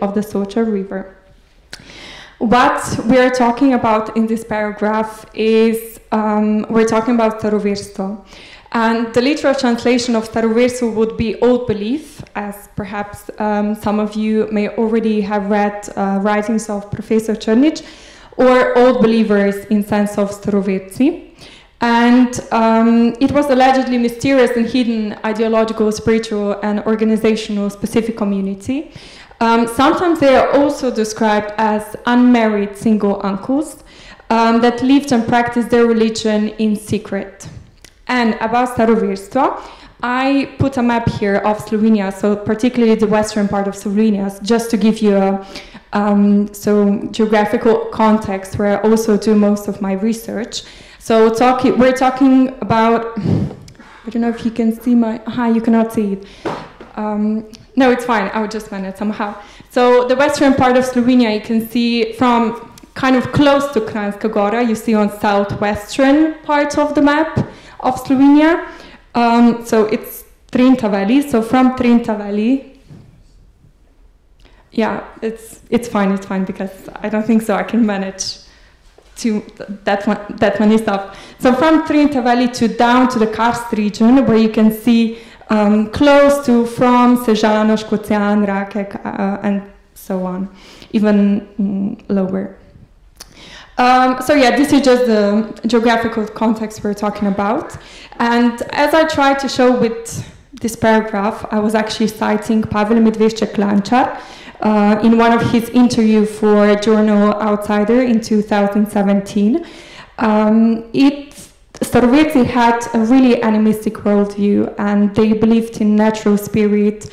of the Socha River. What we are talking about in this paragraph is, we're talking about Staroverstvo. And the literal translation of Staroverstvo would be old belief, as perhaps some of you may already have read writings of Professor Črnić, or old believers in sense of Staroverci. And it was allegedly mysterious and hidden ideological, spiritual, and organizational specific community. Sometimes they are also described as unmarried single uncles that lived and practiced their religion in secret. And about Staroverstvo, I put a map here of Slovenia, so particularly the western part of Slovenia, just to give you a geographical context where I also do most of my research. So we're talking about, I don't know if you can see you cannot see it. No, it's fine, I will just manage somehow. So the western part of Slovenia, you can see from kind of close to Kranjska Gora, you see on southwestern part of the map of Slovenia. So it's Trenta Valley, so from Trenta Valley, yeah, it's fine because I don't think so I can manage to that one is up. So from Trenta Valley to down to the Karst region, where you can see close to from Sežano, Škocjan, Rakek, and so on, even lower. So yeah, this is just the geographical context we're talking about. And as I tried to show with this paragraph, I was actually citing Pavel Medveščak-Lančar in one of his interviews for journal Outsider in 2017. Staroverci had a really animistic worldview, and they believed in natural spirit,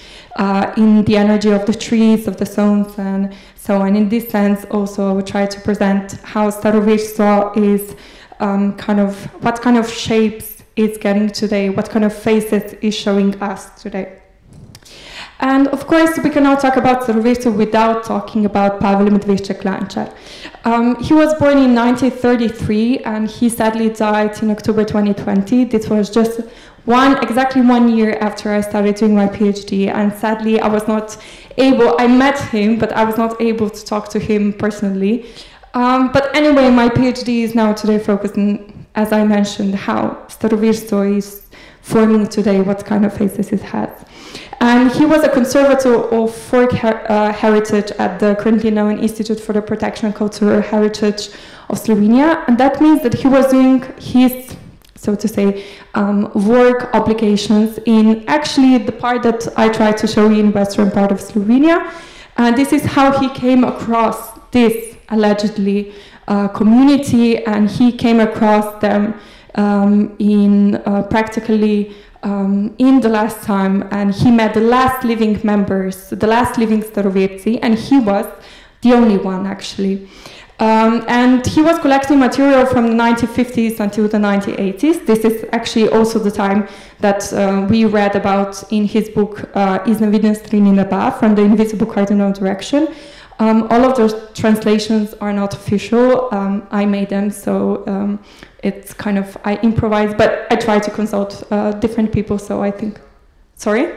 in the energy of the trees, of the stones, and so on. In this sense, also, I would try to present how Staroverstvo is what kind of shapes it's getting today, what kind of faces is showing us today. And of course, we cannot talk about Staroverstvo without talking about Pavel Medveščak-Lančar. He was born in 1933, and he sadly died in October 2020. This was just exactly 1 year after I started doing my PhD, and sadly, I met him, but I was not able to talk to him personally. But anyway, my PhD is now today focused on, as I mentioned, how Staroverstvo is forming today, what kind of faces it has. And he was a conservator of folk heritage at the currently known Institute for the Protection of Cultural Heritage of Slovenia. And that means that he was doing his, so to say, work obligations in actually the part that I tried to show you in western part of Slovenia. And this is how he came across this allegedly community, and he came across them in practically in the last time, and he met the last living members, the last living Staroverci, and he was the only one actually. And he was collecting material from the 1950s until the 1980s. This is actually also the time that we read about in his book Iz nevidnosti in neba, From the Invisible Cardinal Direction. All of those translations are not official. I made them, so it's kind of, I improvise, but I try to consult different people, so I think, sorry?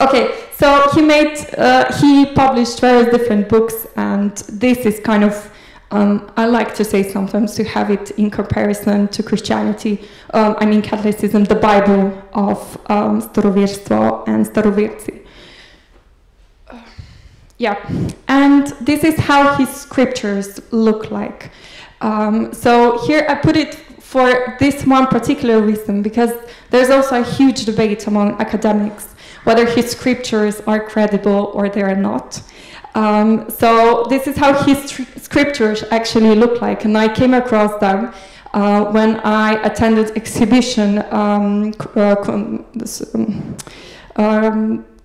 Okay, so he published various different books, and this is kind of, I like to say sometimes to have it in comparison to Christianity, Catholicism, the Bible of Staroverstvo and Staroverci. Yeah, and this is how his scriptures look like. So here I put it for this one particular reason, because there's also a huge debate among academics whether his scriptures are credible or they are not. So this is how his scriptures actually look like, and I came across them when I attended exhibition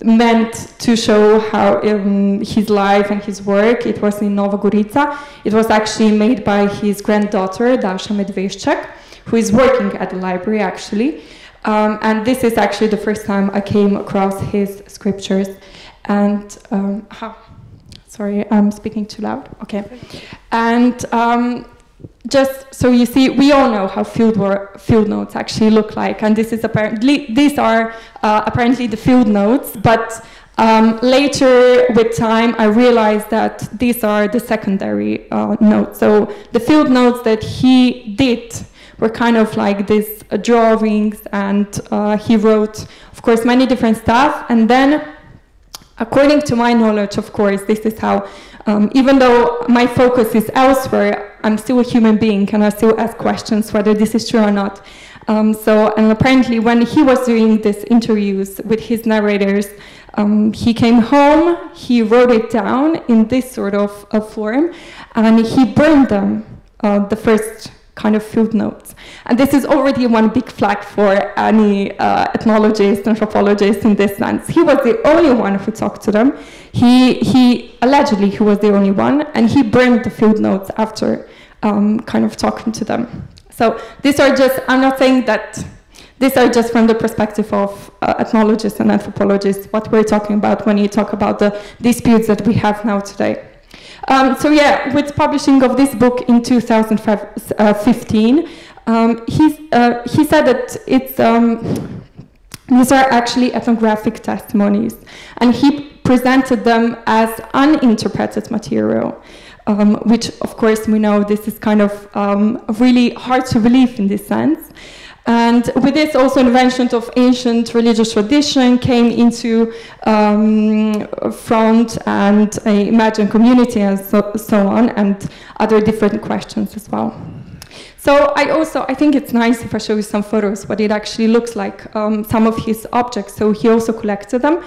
meant to show how his life and his work. It was in Nova Gorica. It was actually made by his granddaughter, Dasha Medveščak, who is working at the library actually. And this is actually the first time I came across his scriptures. And, sorry, I'm speaking too loud. Okay. And just so you see, we all know how field notes actually look like, and this is these are apparently the field notes, but Later, with time, I realized that these are the secondary notes. So the field notes that he did were kind of like these drawings, and he wrote, of course, many different stuff. And then, according to my knowledge, of course, this is how, even though my focus is elsewhere, I'm still a human being and I still ask questions whether this is true or not. And apparently when he was doing these interviews with his narrators, he came home, he wrote it down in this sort of form, and he burned them, the first kind of field notes. And this is already one big flag for any ethnologist, anthropologist in this sense. He was the only one who talked to them. He allegedly, he was the only one, and he burned the field notes after kind of talking to them. So these are just, I'm not saying that these are just from the perspective of ethnologists and anthropologists, what we're talking about when you talk about the disputes that we have now today. So yeah, with publishing of this book in 2015, he said that it's, these are actually ethnographic testimonies, and he presented them as uninterpreted material. Which, of course, we know this is kind of really hard to believe in this sense. And with this, also invention of ancient religious tradition came into front, and imagined community and so on, and other different questions as well. So I think it's nice if I show you some photos, what it actually looks like, some of his objects. So he also collected them.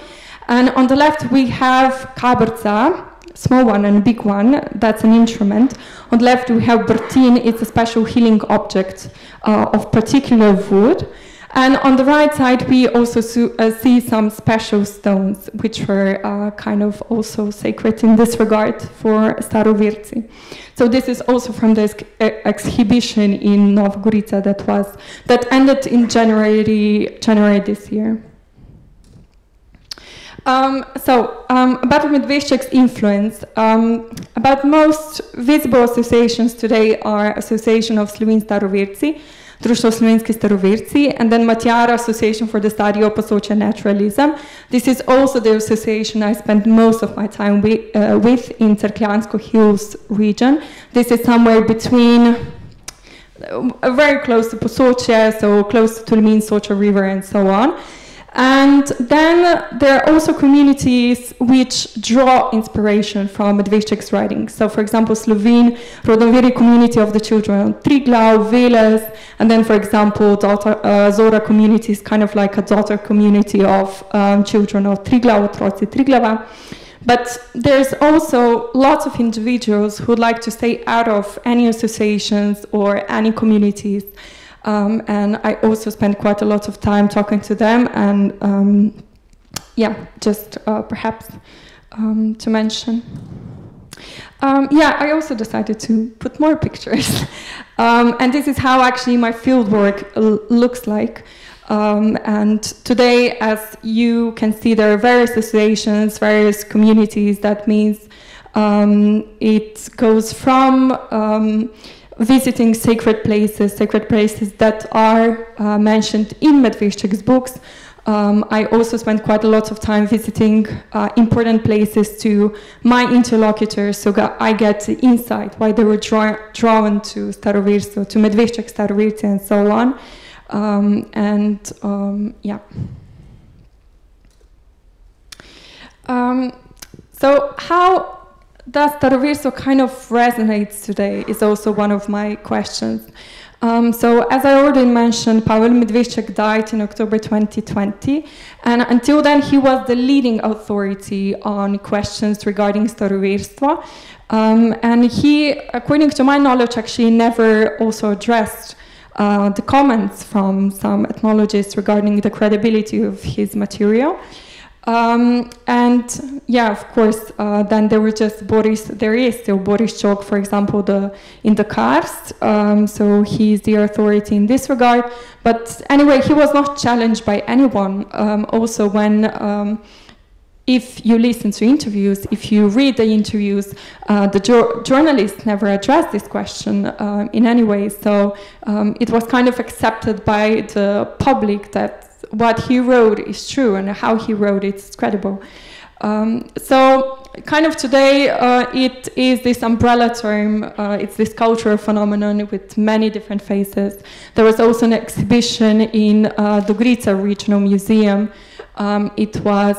And on the left, we have kabrca, small one and big one, that's an instrument. On the left we have bertin, it's a special healing object of particular wood. And on the right side we also see some special stones, which were kind of also sacred in this regard for Staroverstvo. So this is also from this exhibition in Nova Gorica that ended in January this year. About Medvešček's influence, about most visible associations today are Association of Slovene Staroverci, Društvo Slovenski Staroverci, and then Matjara, Association for the Study of Social Naturalism. This is also the association I spent most of my time with in Cerkljansko Hills region. This is somewhere between, very close to Posočje, so close to Tolmin, Soča River, and so on. And then there are also communities which draw inspiration from Medvešček's writings. So, for example, Slovene, Rodomveri community of the children of Triglav, Veles, and then, for example, Zora community is kind of like a daughter community of children of Triglav, otroci Triglava. But there's also lots of individuals who would like to stay out of any associations or any communities. And I also spent quite a lot of time talking to them, and yeah, just perhaps to mention. Yeah, I also decided to put more pictures. And this is how actually my fieldwork looks like. And today, as you can see, there are various associations, various communities. That means it goes from visiting sacred places that are mentioned in Medvešček's books. I also spent quite a lot of time visiting important places to my interlocutors, so I get the insight why they were drawn to Staroverstvo, to Medvešček Staroverci, and so on. Yeah. So how does Staroverstvo kind of resonates today is also one of my questions. So as I already mentioned, Pavel Medvešček died in October 2020, and until then he was the leading authority on questions regarding Staroverstvo. And he, according to my knowledge, actually never also addressed the comments from some ethnologists regarding the credibility of his material. And yeah, of course, then there were just there is still Boris Čok, for example, in the karst, so he's the authority in this regard. But anyway, he was not challenged by anyone. Also, when if you listen to interviews, if you read the interviews, the journalists never addressed this question in any way. So it was kind of accepted by the public that what he wrote is true and how he wrote it's credible. So kind of today, it is this umbrella term. It's this cultural phenomenon with many different faces. There was also an exhibition in Dogrica Regional Museum. It was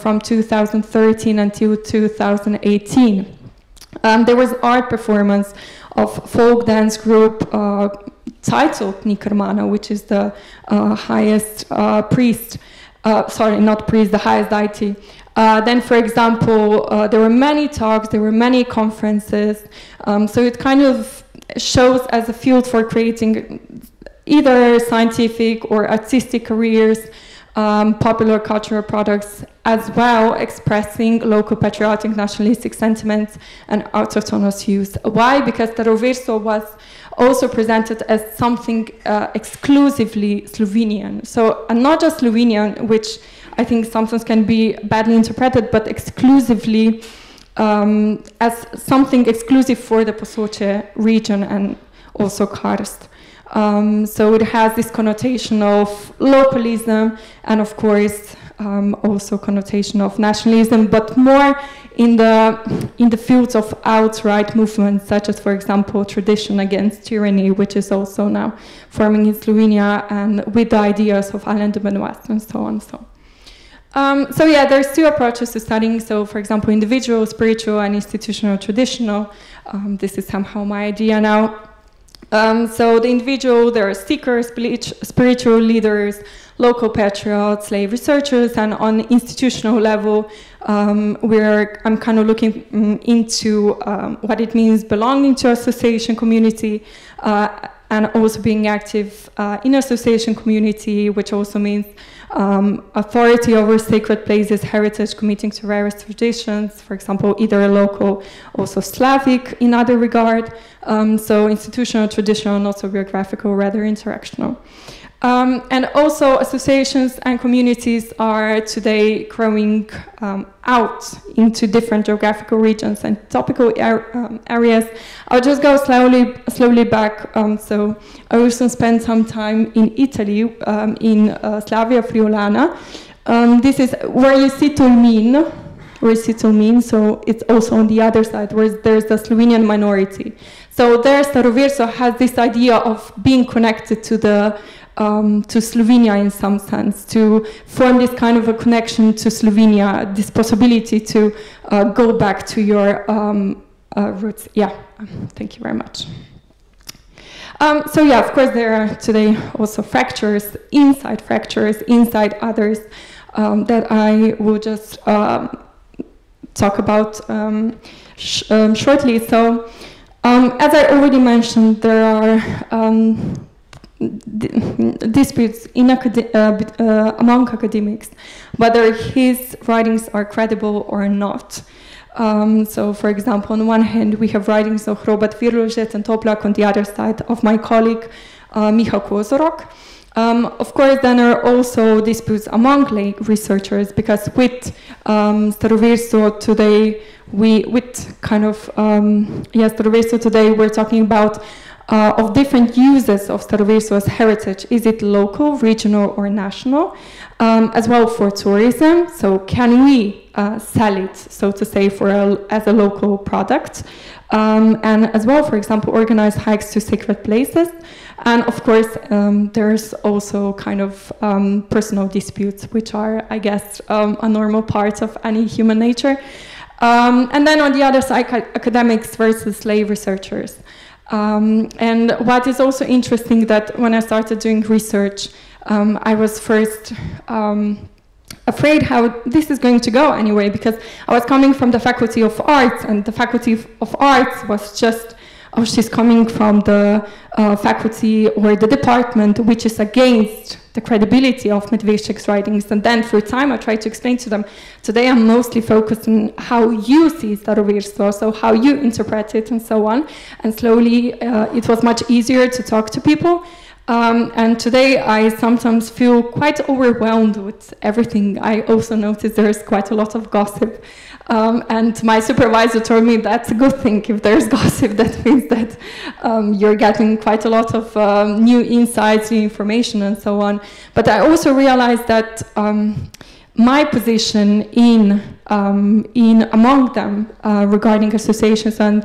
from 2013 until 2018. There was art performance of folk dance group titled Nikarmana, which is the highest priest. Sorry, not priest, the highest deity. Then, for example, there were many talks, there were many conferences, so it kind of shows as a field for creating either scientific or artistic careers, popular cultural products, as well expressing local patriotic nationalistic sentiments and autochthonous views. Why? Because Staroverstvo was also presented as something exclusively Slovenian. So, and not just Slovenian, which I think sometimes can be badly interpreted, but exclusively as something exclusive for the Posočje region and also Karst. So it has this connotation of localism and, of course, also connotation of nationalism, but more in the fields of outright movements, such as, for example, tradition against tyranny, which is also now forming in Slovenia, and with the ideas of Alain de Benoist and so on. So yeah, there's two approaches to studying. So, for example, individual, spiritual, and institutional, traditional. This is somehow my idea now. So the individual, there are seekers, spiritual leaders, local patriots, lay researchers, and on institutional level, I'm kind of looking into what it means belonging to association community, and also being active in association community, which also means authority over sacred places, heritage, committing to various traditions, for example, either local, also Slavic in other regard, so institutional, traditional, not so geographical, rather interactional. And also associations and communities are today growing out into different geographical regions and topical areas. I'll just go slowly back. So I also spent some time in Italy, in Slavia Friulana. This is where you see Tolmin, so it's also on the other side, where there's the Slovenian minority. So there, Staroverstvo has this idea of being connected to Slovenia in some sense, to form this kind of a connection to Slovenia, this possibility to go back to your roots. Yeah, thank you very much. So yeah, of course there are today also fractures inside others that I will just talk about shortly. So as I already mentioned, there are disputes in among academics whether his writings are credible or not. So, for example, on one hand, we have writings of Robert Virložec and Toplak, on the other side of my colleague Michal Kozorok. Of course, then there are also disputes among lay researchers, because with Staroverstvo today, Staroverstvo today, we're talking about of different uses of Staroverstvo as heritage. Is it local, regional, or national? As well for tourism. So can we sell it, so to say, as a local product? And as well, for example, organize hikes to sacred places. And of course, there's also kind of personal disputes, which are, I guess, a normal part of any human nature. And then on the other side, academics versus lay researchers. And what is also interesting, that when I started doing research, I was first afraid how this is going to go anyway, because I was coming from the Faculty of Arts, and the Faculty of Arts was just, oh, she's coming from the faculty or the department which is against the credibility of Medvedčuk's writings. And then through time I tried to explain to them, today I'm mostly focused on how you see Staroverstvo, so how you interpret it and so on. And slowly it was much easier to talk to people. And today I sometimes feel quite overwhelmed with everything. I also notice there's quite a lot of gossip. And my supervisor told me that's a good thing. If there's gossip, that means that you're getting quite a lot of new insights, new information, and so on. But I also realized that my position in among them regarding associations and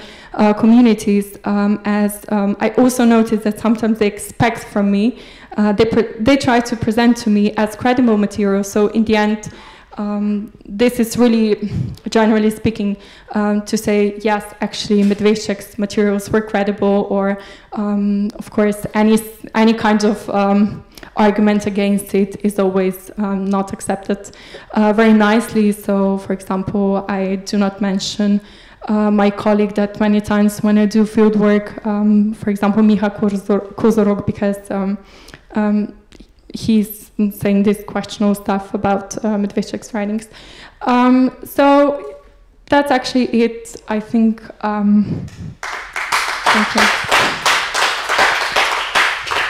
communities, as I also noticed that sometimes they expect from me, they try to present to me as credible material. So in the end, this is really, generally speaking, to say, yes, actually Medvedčuk's materials were credible, or of course any kind of argument against it is always not accepted very nicely. So, for example, I do not mention my colleague that many times when I do field work, for example, Miha Kozorok, because he's saying this questionable stuff about Medvedčuk's writings. So that's actually it, I think. Thank you.